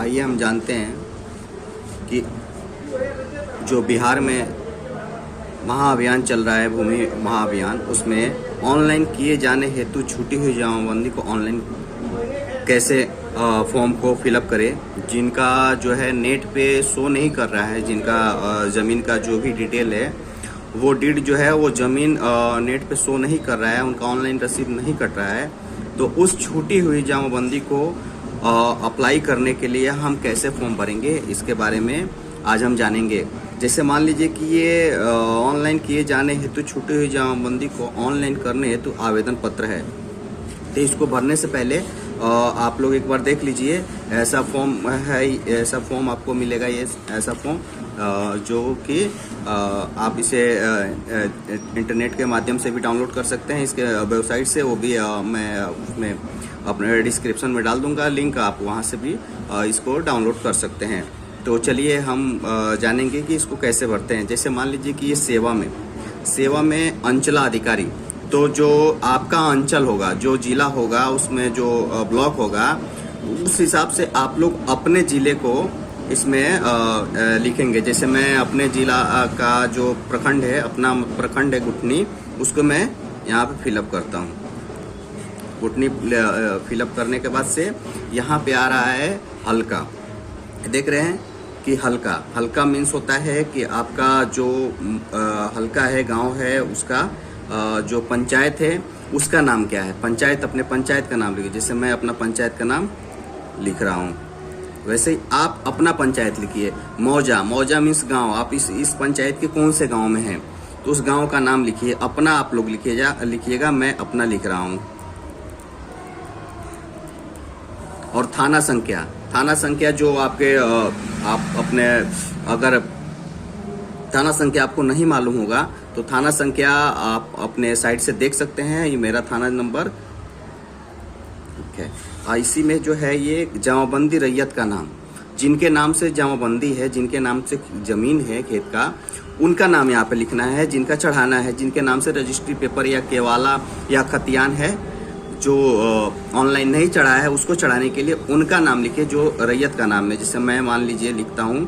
आइए हम जानते हैं कि जो बिहार में महाअभियान चल रहा है, भूमि महाअभियान, उसमें ऑनलाइन किए जाने हेतु छूटी हुई जमाबंदी को ऑनलाइन कैसे फॉर्म को फिलअप करें। जिनका जो है नेट पे शो नहीं कर रहा है, जिनका ज़मीन का जो भी डिटेल है वो डीड जो है वो ज़मीन नेट पे शो नहीं कर रहा है, उनका ऑनलाइन रसीद नहीं कट रहा है, तो उस छूटी हुई जमाबंदी को अप्लाई करने के लिए हम कैसे फॉर्म भरेंगे, इसके बारे में आज हम जानेंगे। जैसे मान लीजिए कि ये ऑनलाइन किए जाने हेतु छूटी हुई जमाबंदी को ऑनलाइन करने हेतु आवेदन पत्र है, तो इसको भरने से पहले आप लोग एक बार देख लीजिए। ऐसा फॉर्म है, ऐसा फॉर्म आपको मिलेगा, ये ऐसा फॉर्म जो कि आप इसे इंटरनेट के माध्यम से भी डाउनलोड कर सकते हैं, इसके वेबसाइट से। वो भी मैं उसमें अपने डिस्क्रिप्शन में डाल दूंगा लिंक, आप वहां से भी इसको डाउनलोड कर सकते हैं। तो चलिए हम जानेंगे कि इसको कैसे भरते हैं। जैसे मान लीजिए कि ये सेवा में अंचलाधिकारी, तो जो आपका अंचल होगा, जो जिला होगा, उसमें जो ब्लॉक होगा, उस हिसाब से आप लोग अपने जिले को इसमें लिखेंगे। जैसे मैं अपने जिला का जो प्रखंड है, अपना प्रखंड है गुठनी, उसको मैं यहाँ पे फिलअप करता हूँ। गुठनी फिलअप करने के बाद से यहाँ पे आ रहा है हल्का, देख रहे हैं कि हल्का मीन्स होता है कि आपका जो हल्का है, गांव है, उसका जो पंचायत है उसका नाम क्या है। पंचायत, अपने पंचायत का नाम लिखिए। जैसे मैं अपना पंचायत का नाम लिख रहा हूँ, वैसे ही आप अपना पंचायत लिखिए। मौजा मीन्स गांव, आप इस पंचायत के कौन से गांव में हैं, तो उस गांव का नाम लिखिए। अपना आप लोग लिखिएगा, मैं अपना लिख रहा हूँ। और थाना संख्या जो आपके आप अपने, अगर थाना संख्या आपको नहीं मालूम होगा तो थाना संख्या आप अपने साइट से देख सकते हैं। ये मेरा थाना नंबर है। इसी में जो है ये जमाबंदी रैयत का नाम, जिनके नाम से जमाबंदी है, जिनके नाम से जमीन है खेत का, उनका नाम यहाँ पे लिखना है। जिनका चढ़ाना है, जिनके नाम से रजिस्ट्री पेपर या केवाला या खतियान है, जो ऑनलाइन नहीं चढ़ा है, उसको चढ़ाने के लिए उनका नाम लिखिए, जो रैयत का नाम है। जैसे मैं मान लीजिए लिखता हूँ,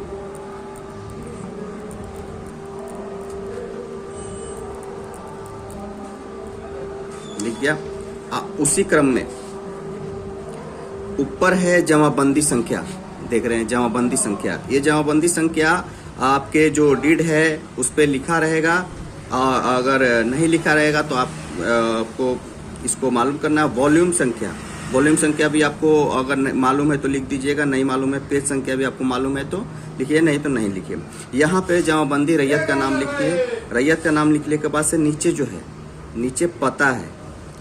लिख दिया। उसी क्रम में ऊपर है जमाबंदी संख्या, देख रहे हैं जमाबंदी संख्या। ये जमाबंदी संख्या आपके जो डीड है उस पर लिखा रहेगा। अगर नहीं लिखा रहेगा तो आपको इसको मालूम करना है। वॉल्यूम संख्या भी आपको अगर मालूम है तो लिख दीजिएगा, नहीं मालूम है। पेज संख्या भी आपको मालूम है तो लिखिए, नहीं तो नहीं लिखिए। यहाँ पे जमाबंदी रैयत का नाम लिखिए। रैयत का नाम लिखने के बाद से नीचे जो है, नीचे पता है,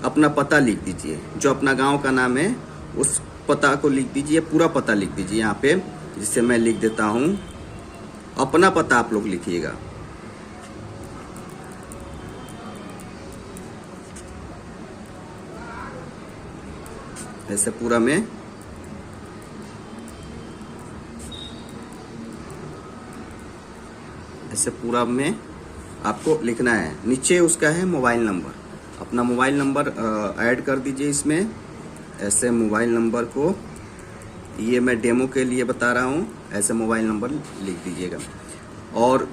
अपना पता लिख दीजिए। जो अपना गांव का नाम है उस पता को लिख दीजिए, पूरा पता लिख दीजिए यहाँ पे। जिससे मैं लिख देता हूँ, अपना पता आप लोग लिखिएगा। ऐसे पूरा में आपको लिखना है। नीचे उसका है मोबाइल नंबर, अपना मोबाइल नंबर ऐड कर दीजिए इसमें। ऐसे मोबाइल नंबर को, ये मैं डेमो के लिए बता रहा हूँ, ऐसे मोबाइल नंबर लिख दीजिएगा। और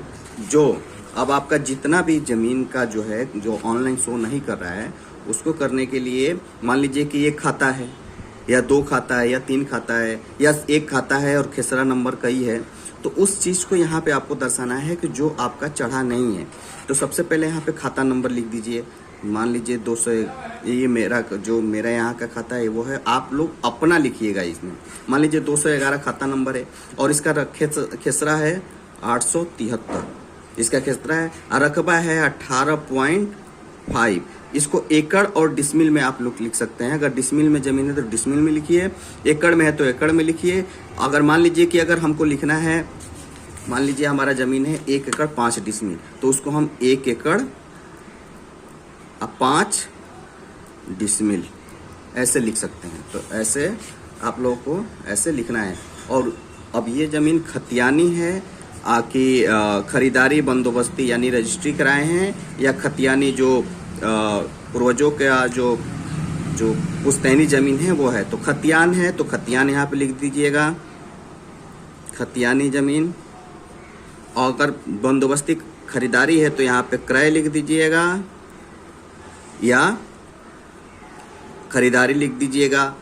जो अब आपका जितना भी ज़मीन का जो है, जो ऑनलाइन शो नहीं कर रहा है, उसको करने के लिए मान लीजिए कि एक खाता है या 2 खाता है या 3 खाता है या 1 खाता है और खेसरा नंबर कई है, तो उस चीज़ को यहाँ पे आपको दर्शाना है कि जो आपका चढ़ा नहीं है। तो सबसे पहले यहाँ पे खाता नंबर लिख दीजिए। मान लीजिए 200, ये मेरा यहाँ का खाता है वो है, आप लोग अपना लिखिएगा इसमें। मान लीजिए 211 खाता नंबर है और इसका खेसरा है 873, इसका खेसरा है, रकबा है 18.5। इसको एकड़ और डिसमिल में आप लोग लिख सकते हैं। अगर डिसमिल में जमीन है तो डिसमिल में लिखिए, एकड़ में है तो एकड़ में लिखिए। अगर मान लीजिए कि अगर हमको लिखना है, मान लीजिए हमारा जमीन है 1 एकड़ 5 डिसमिल, तो उसको हम 1 एकड़ 5 डिसमिल ऐसे लिख सकते हैं। तो ऐसे आप लोगों को ऐसे लिखना है। और अब ये जमीन खतियानी है कि खरीदारी बंदोबस्ती यानी रजिस्ट्री कराए हैं, या खतियानी जो पूर्वजों का जो पुश्तैनी जमीन है वो है, तो खतियान है तो खतियान यहाँ पे लिख दीजिएगा। खतियानी ज़मीन। और अगर बंदोबस्ती खरीदारी है तो यहाँ पे क्रय लिख दीजिएगा या खरीदारी लिख दीजिएगा।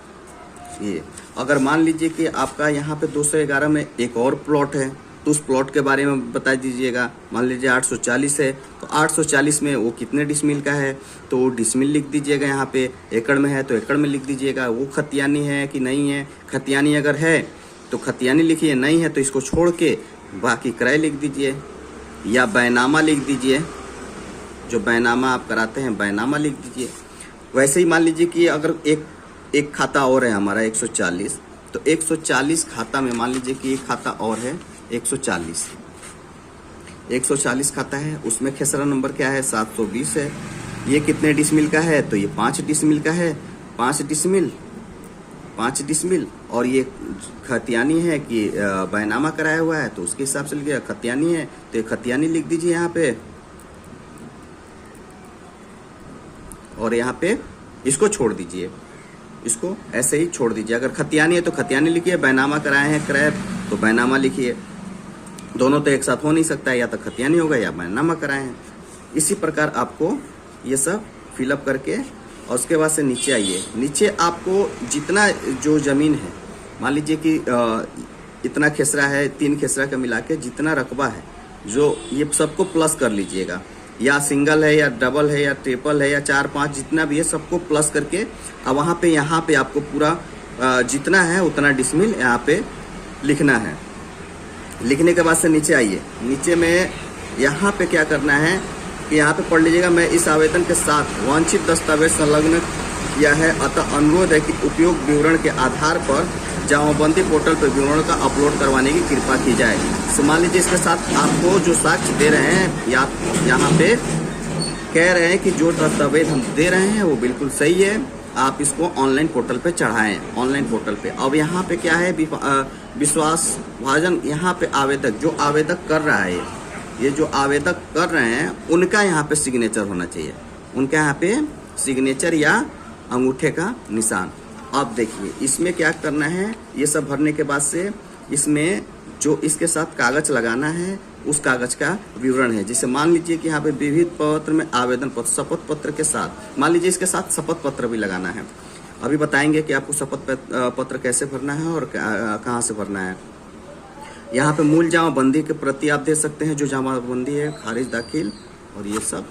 ये अगर मान लीजिए कि आपका यहाँ पे 211 में एक और प्लॉट है तो उस प्लॉट के बारे में बता दीजिएगा। मान लीजिए 840 है तो 840 में वो कितने डिसमिल का है तो वो डिसमिल लिख दीजिएगा। यहाँ पे एकड़ में है तो एकड़ में लिख दीजिएगा। वो खतियानी है कि नहीं है, खतियानी अगर है तो खतियानी लिखिए, नहीं है तो इसको छोड़ के बाकी क्रय लिख दीजिए या बैनामा लिख दीजिए। जो बैनामा आप कराते हैं बैनामा लिख दीजिए। वैसे ही मान लीजिए कि अगर एक खाता और है हमारा 140, तो 140 खाता में मान लीजिए कि एक खाता और है 140 खाता है, उसमें खेसरा नंबर क्या है 720 है। ये कितने डिसमिल का है तो ये 5 डिसमिल का है, 5 डिसमिल। और ये खतियानी है कि बैनामा कराया हुआ है तो उसके हिसाब से लिखिए। खतियानी है तो ये खतियानी लिख दीजिए यहाँ पे, और यहाँ पे इसको छोड़ दीजिए, इसको ऐसे ही छोड़ दीजिए। अगर खतियानी है तो खतियानी लिखिए, बैनामा कराए हैं क्रय तो बैनामा लिखिए। दोनों तो एक साथ हो नहीं सकता है, या तो खतियानी होगा या बैनामा कराए हैं। इसी प्रकार आपको ये सब फिलअप करके और उसके बाद से नीचे आइए। नीचे आपको जितना जो ज़मीन है, मान लीजिए कि इतना खेसरा है, 3 खेसरा का मिला के जितना रकबा है, जो ये सबको प्लस कर लीजिएगा। या सिंगल है या डबल है या ट्रिपल है या 4-5 जितना भी है सबको प्लस करके अब यहाँ पे आपको पूरा जितना है उतना डिसमिल यहाँ पे लिखना है। लिखने के बाद से नीचे आइए। नीचे में यहाँ पे क्या करना है कि यहाँ पे पढ़ लीजिएगा, मैं इस आवेदन के साथ वांछित दस्तावेज संलग्न किया है, अतः अनुरोध है कि उपयोग विवरण के आधार पर जमाबंदी पोर्टल पर विवरण का अपलोड करवाने की कृपा की जाए। तो मान लीजिए इसके साथ आपको जो साक्ष्य दे रहे हैं या यहाँ पे कह रहे हैं कि जो दस्तावेज हम दे रहे हैं वो बिल्कुल सही है, आप इसको ऑनलाइन पोर्टल पे चढ़ाएं। ऑनलाइन पोर्टल पे अब यहाँ पे क्या है विश्वास भाजन, यहाँ पे आवेदक जो आवेदक कर रहा है, ये जो आवेदक कर रहे हैं उनका यहाँ पे सिग्नेचर होना चाहिए, उनका यहाँ पे सिग्नेचर या अंगूठे का निशान। अब देखिए इसमें क्या करना है, ये सब भरने के बाद से इसमें जो इसके साथ कागज लगाना है उस कागज का विवरण है। जैसे मान लीजिए कि यहाँ पे विविध पत्र में आवेदन पत्र शपथ पत्र के साथ, मान लीजिए इसके साथ शपथ पत्र भी लगाना है। अभी बताएंगे कि आपको शपथ पत्र कैसे भरना है और कहाँ से भरना है। यहाँ पे मूल जमाबंदी के प्रति आप दे सकते हैं, जो जमाबंदी है, खारिज, दाखिल और ये सब